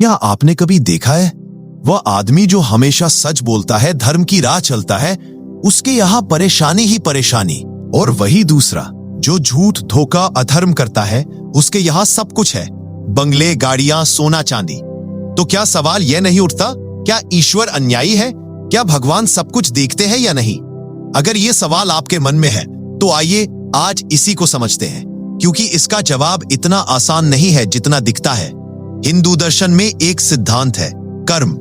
क्या आपने कभी देखा है वह आदमी जो हमेशा सच बोलता है, धर्म की राह चलता है, उसके यहाँ परेशानी ही परेशानी, और वही दूसरा जो झूठ धोखा अधर्म करता है, उसके यहाँ सब कुछ है, बंगले, गाड़ियां, सोना चांदी। तो क्या सवाल यह नहीं उठता, क्या ईश्वर अन्यायी है? क्या भगवान सब कुछ देखते हैं या नहीं? अगर ये सवाल आपके मन में है तो आइए आज इसी को समझते हैं, क्योंकि इसका जवाब इतना आसान नहीं है जितना दिखता है। हिंदू दर्शन में एक सिद्धांत है, कर्म।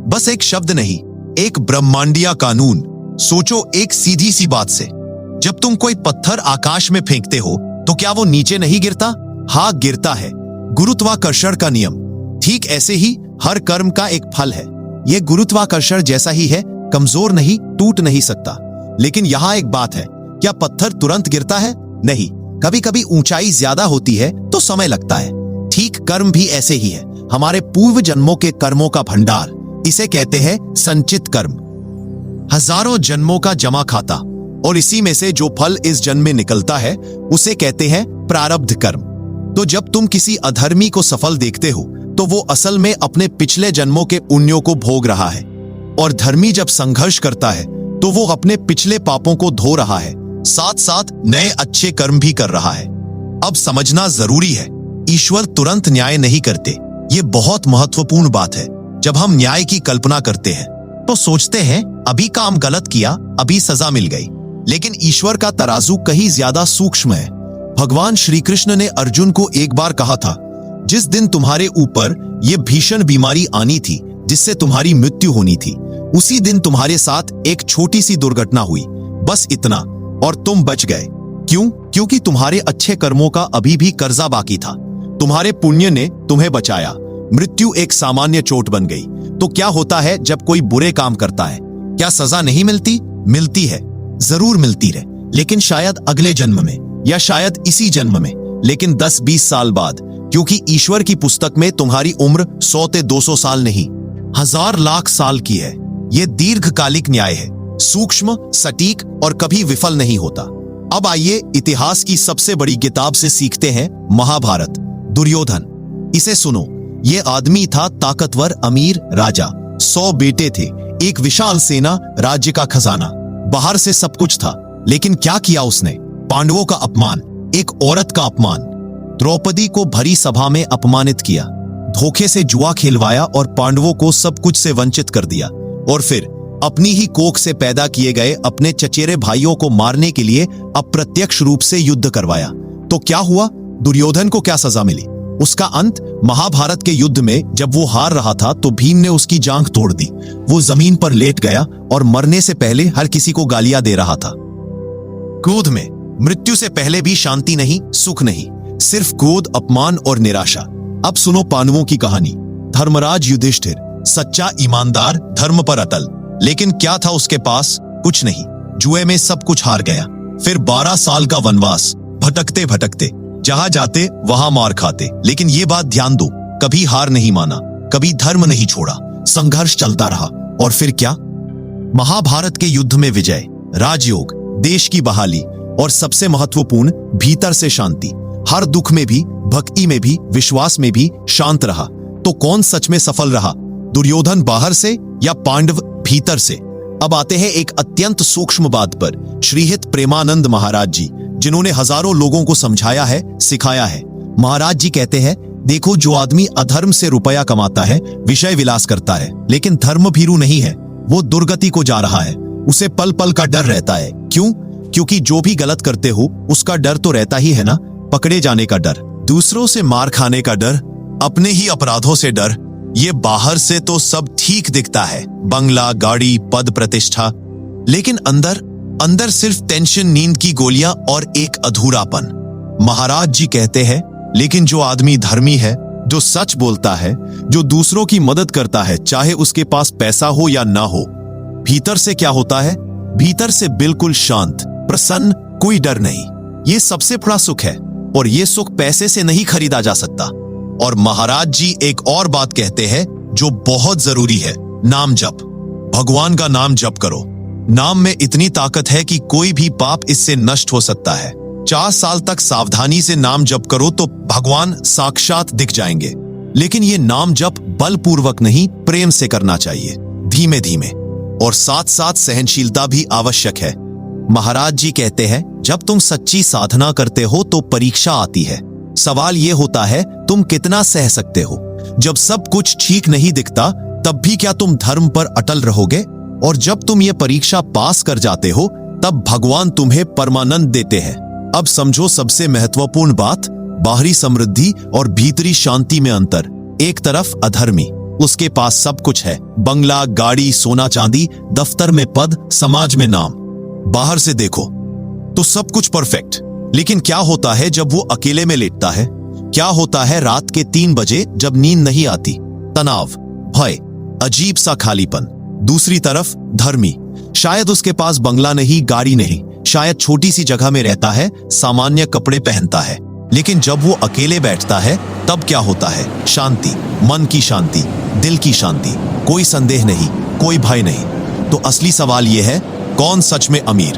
बस एक शब्द नहीं, एक ब्रह्मांडीय कानून। सोचो एक सीधी सी बात से, जब तुम कोई पत्थर आकाश में फेंकते हो तो क्या वो नीचे नहीं गिरता? हाँ, गिरता है, गुरुत्वाकर्षण का नियम। ठीक ऐसे ही हर कर्म का एक फल है। यह गुरुत्वाकर्षण जैसा ही है, कमजोर नहीं, टूट नहीं सकता। लेकिन यहाँ एक बात है, क्या पत्थर तुरंत गिरता है? नहीं, कभी कभी ऊंचाई ज्यादा होती है तो समय लगता है। ठीक कर्म भी ऐसे ही है, हमारे पूर्व जन्मों के कर्मों का भंडार। इसे कहते हैं संचित कर्म, हजारों जन्मों का जमा खाता, और इसी में से जो फल इस जन्म में निकलता है उसे कहते हैं प्रारब्ध कर्म। तो जब तुम किसी अधर्मी को सफल देखते हो तो वो असल में अपने पिछले जन्मों के पुण्यों को भोग रहा है, और धर्मी जब संघर्ष करता है तो वो अपने पिछले पापों को धो रहा है, साथ साथ नए अच्छे कर्म भी कर रहा है। अब समझना जरूरी है, ईश्वर तुरंत न्याय नहीं करते। ये बहुत महत्वपूर्ण बात है। जब हम न्याय की कल्पना करते हैं तो सोचते हैं अभी काम गलत किया, अभी सजा मिल गई। लेकिन ईश्वर का तराजू कहीं ज्यादा सूक्ष्म है। भगवान श्री कृष्ण ने अर्जुन को एक बार कहा था, जिस दिन तुम्हारे ऊपर ये भीषण बीमारी आनी थी जिससे तुम्हारी मृत्यु होनी थी, उसी दिन तुम्हारे साथ एक छोटी सी दुर्घटना हुई, बस इतना, और तुम बच गए। क्यों? क्योंकि तुम्हारे अच्छे कर्मों का अभी भी कर्जा बाकी था। तुम्हारे पुण्य ने तुम्हें बचाया। मृत्यु एक सामान्य चोट बन गई। तो क्या होता है जब कोई बुरे काम करता है? क्या सजा नहीं मिलती? मिलती है, जरूर मिलती है, लेकिन शायद अगले जन्म में, या शायद इसी जन्म में, लेकिन 10-20 साल बाद। क्योंकि ईश्वर की पुस्तक में तुम्हारी उम्र 100 से 200 साल नहीं, 1000 लाख साल की है। यह दीर्घकालिक न्याय है, सूक्ष्म, सटीक और कभी विफल नहीं होता। अब आइए इतिहास की सबसे बड़ी किताब से सीखते हैं, महाभारत। दुर्योधन, इसे सुनो। ये आदमी था ताकतवर, अमीर राजा, 100 बेटे थे, एक विशाल सेना, राज्य का खजाना, बाहर से सब कुछ था। लेकिन क्या किया उसने? पांडवों का अपमान, एक औरत का अपमान, द्रौपदी को भरी सभा में अपमानित किया, धोखे से जुआ खेलवाया और पांडवों को सब कुछ से वंचित कर दिया, और फिर अपनी ही कोख से पैदा किए गए अपने चचेरे भाइयों को मारने के लिए अप्रत्यक्ष रूप से युद्ध करवाया। तो क्या हुआ? दुर्योधन को क्या सजा मिली? उसका अंत महाभारत के युद्ध में जब वो हार रहा था तो भीम ने उसकी जांघ तोड़ दी। वो जमीन पर लेट गया और मरने से पहले हर किसी को गालियां दे रहा था। क्रोध में, मृत्यु से पहले भी शांति नहीं, सुख नहीं, सिर्फ क्रोध, अपमान और निराशा। अब सुनो पांडवों की कहानी। धर्मराज युधिष्ठिर, सच्चा, ईमानदार, धर्म पर अटल, लेकिन क्या था उसके पास? कुछ नहीं। जुए में सब कुछ हार गया। फिर 12 साल का वनवास, भटकते भटकते, जहां जाते वहां मार खाते। लेकिन ये बात ध्यान दो, कभी हार नहीं माना, कभी धर्म नहीं छोड़ा, संघर्ष चलता रहा। और फिर क्या? महाभारत के युद्ध में विजय, राजयोग, देश की बहाली, और सबसे महत्वपूर्ण, भीतर से शांति। हर दुख में भी, भक्ति में भी, विश्वास में भी शांत रहा। तो कौन सच में सफल रहा? दुर्योधन बाहर से या पांडव भीतर से? अब आते हैं एक अत्यंत सूक्ष्म बात पर। श्रीहित प्रेमानंद महाराज जी, जिन्होंने हजारों लोगों को समझाया है, सिखाया है। महाराज जी कहते हैं, देखो, जो आदमी अधर्म से रुपया कमाता है, विषय विलास करता है, लेकिन धर्म भीरू नहीं है, वो दुर्गति को जा रहा है। उसे पल पल का डर रहता है। क्यों? क्योंकि जो भी गलत करते हो उसका डर तो रहता ही है ना। पकड़े जाने का डर, दूसरों से मार खाने का डर, अपने ही अपराधों से डर। ये बाहर से तो सब ठीक दिखता है, बंगला, गाड़ी, पद, प्रतिष्ठा, लेकिन अंदर अंदर सिर्फ टेंशन, नींद की गोलियां और एक अधूरापन। महाराज जी कहते हैं, लेकिन जो आदमी धर्मी है, जो सच बोलता है, जो दूसरों की मदद करता है, चाहे उसके पास पैसा हो या ना हो, भीतर से क्या होता है? भीतर से बिल्कुल शांत, प्रसन्न, कोई डर नहीं। ये सबसे बड़ा सुख है, और ये सुख पैसे से नहीं खरीदा जा सकता। और महाराज जी एक और बात कहते हैं जो बहुत जरूरी है, नाम जप। भगवान का नाम जप करो। नाम में इतनी ताकत है कि कोई भी पाप इससे नष्ट हो सकता है। 4 साल तक सावधानी से नाम जप करो तो भगवान साक्षात दिख जाएंगे। लेकिन ये नाम जप बलपूर्वक नहीं, प्रेम से करना चाहिए, धीमे धीमे, और साथ साथ सहनशीलता भी आवश्यक है। महाराज जी कहते हैं, जब तुम सच्ची साधना करते हो तो परीक्षा आती है। सवाल यह होता है, तुम कितना सह सकते हो। जब सब कुछ ठीक नहीं दिखता, तब भी क्या तुम धर्म पर अटल रहोगे? और जब तुम ये परीक्षा पास कर जाते हो, तब भगवान तुम्हें परमानंद देते हैं। अब समझो सबसे महत्वपूर्ण बात, बाहरी समृद्धि और भीतरी शांति में अंतर। एक तरफ अधर्मी, उसके पास सब कुछ है, बंगला, गाड़ी, सोना चांदी, दफ्तर में पद, समाज में नाम। बाहर से देखो तो सब कुछ परफेक्ट, लेकिन क्या होता है जब वो अकेले में लेटता है? क्या होता है रात के 3 बजे जब नींद नहीं आती? तनाव, भय, अजीब सा खालीपन। दूसरी तरफ धर्मी, शायद उसके पास बंगला नहीं, गाड़ी नहीं, शायद छोटी सी जगह में रहता है, सामान्य कपड़े पहनता है, लेकिन जब वो अकेले बैठता है तब क्या होता है? शांति, मन की शांति, दिल की शांति, कोई संदेह नहीं, कोई भय नहीं। तो असली सवाल यह है, कौन सच में अमीर?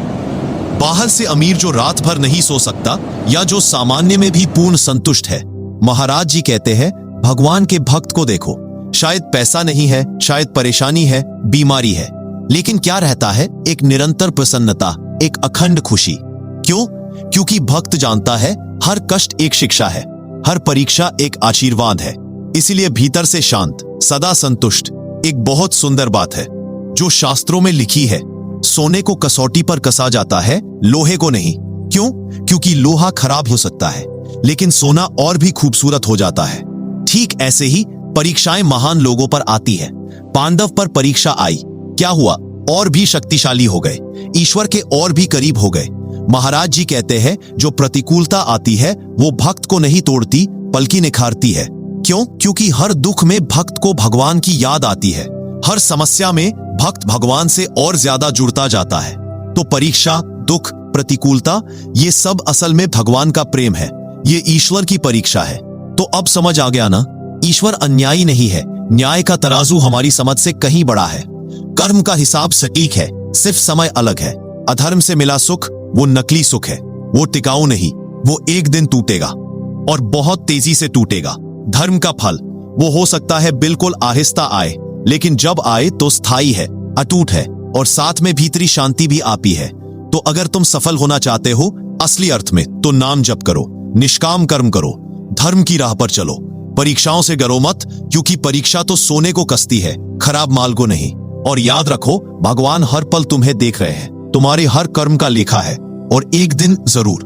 बाहर से अमीर जो रात भर नहीं सो सकता, या जो सामान्य में भी पूर्ण संतुष्ट है? महाराज जी कहते हैं, भगवान के भक्त को देखो, शायद पैसा नहीं है, शायद परेशानी है, बीमारी है, लेकिन क्या रहता है? एक निरंतर प्रसन्नता, एक अखंड खुशी। क्यों? क्योंकि भक्त जानता है हर कष्ट एक शिक्षा है, हर परीक्षा एक आशीर्वाद है, इसीलिए भीतर से शांत, सदा संतुष्ट। एक बहुत सुंदर बात है जो शास्त्रों में लिखी है, सोने को कसौटी पर कसा जाता है, लोहे को नहीं। क्यों? क्योंकि लोहा खराब हो सकता है, लेकिन सोना और भी खूबसूरत हो जाता है। ठीक ऐसे ही परीक्षाएं महान लोगों पर आती है। पांडव पर परीक्षा आई, क्या हुआ? और भी शक्तिशाली हो गए, ईश्वर के और भी करीब हो गए। महाराज जी कहते हैं, जो प्रतिकूलता आती है वो भक्त को नहीं तोड़ती बल्कि निखारती है। क्यों? क्योंकि हर दुख में भक्त को भगवान की याद आती है, हर समस्या में भक्त भगवान से और ज्यादा जुड़ता जाता है। तो परीक्षा, दुख, प्रतिकूलता, ये सब असल में भगवान का प्रेम है, ये ईश्वर की परीक्षा है। तो अब समझ आ गया ना, ईश्वर अन्यायी नहीं है, न्याय का तराजू हमारी समझ से कहीं बड़ा है। कर्म का हिसाब सटीक है, सिर्फ समय अलग है। अधर्म से मिला सुख वो नकली सुख है, वो टिकाऊ नहीं, वो एक दिन टूटेगा और बहुत तेजी से टूटेगा। धर्म का फल वो हो सकता है बिल्कुल आहिस्ता आए, लेकिन जब आए तो स्थायी है, अटूट है, और साथ में भीतरी शांति भी आती है। तो अगर तुम सफल होना चाहते हो असली अर्थ में, तो नाम जप करो, निष्काम कर्म करो, धर्म की राह पर चलो। परीक्षाओं से डरो मत, क्योंकि परीक्षा तो सोने को कसती है, खराब माल को नहीं। और याद रखो, भगवान हर पल तुम्हें देख रहे हैं, तुम्हारे हर कर्म का लेखा है, और एक दिन जरूर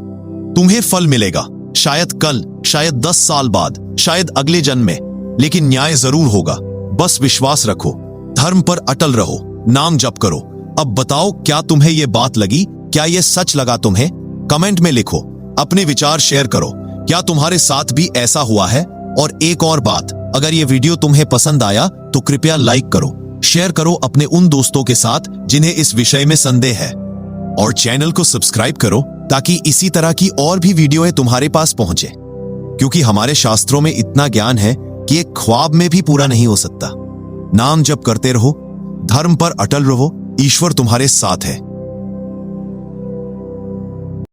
तुम्हें फल मिलेगा। शायद कल, शायद 10 साल बाद, शायद अगले जन्म में, लेकिन न्याय जरूर होगा। बस विश्वास रखो, धर्म पर अटल रहो, नाम जप करो। अब बताओ, क्या तुम्हें यह बात लगी? क्या यह सच लगा तुम्हें? कमेंट में लिखो, अपने विचार शेयर करो। क्या तुम्हारे साथ भी ऐसा हुआ है? और एक और बात, अगर ये वीडियो तुम्हें पसंद आया तो कृपया लाइक करो, शेयर करो अपने उन दोस्तों के साथ जिन्हें इस विषय में संदेह है, और चैनल को सब्सक्राइब करो ताकि इसी तरह की और भी वीडियोएं तुम्हारे पास पहुंचे। क्योंकि हमारे शास्त्रों में इतना ज्ञान है कि एक ख्वाब में भी पूरा नहीं हो सकता। नाम जप करते रहो, धर्म पर अटल रहो, ईश्वर तुम्हारे साथ है।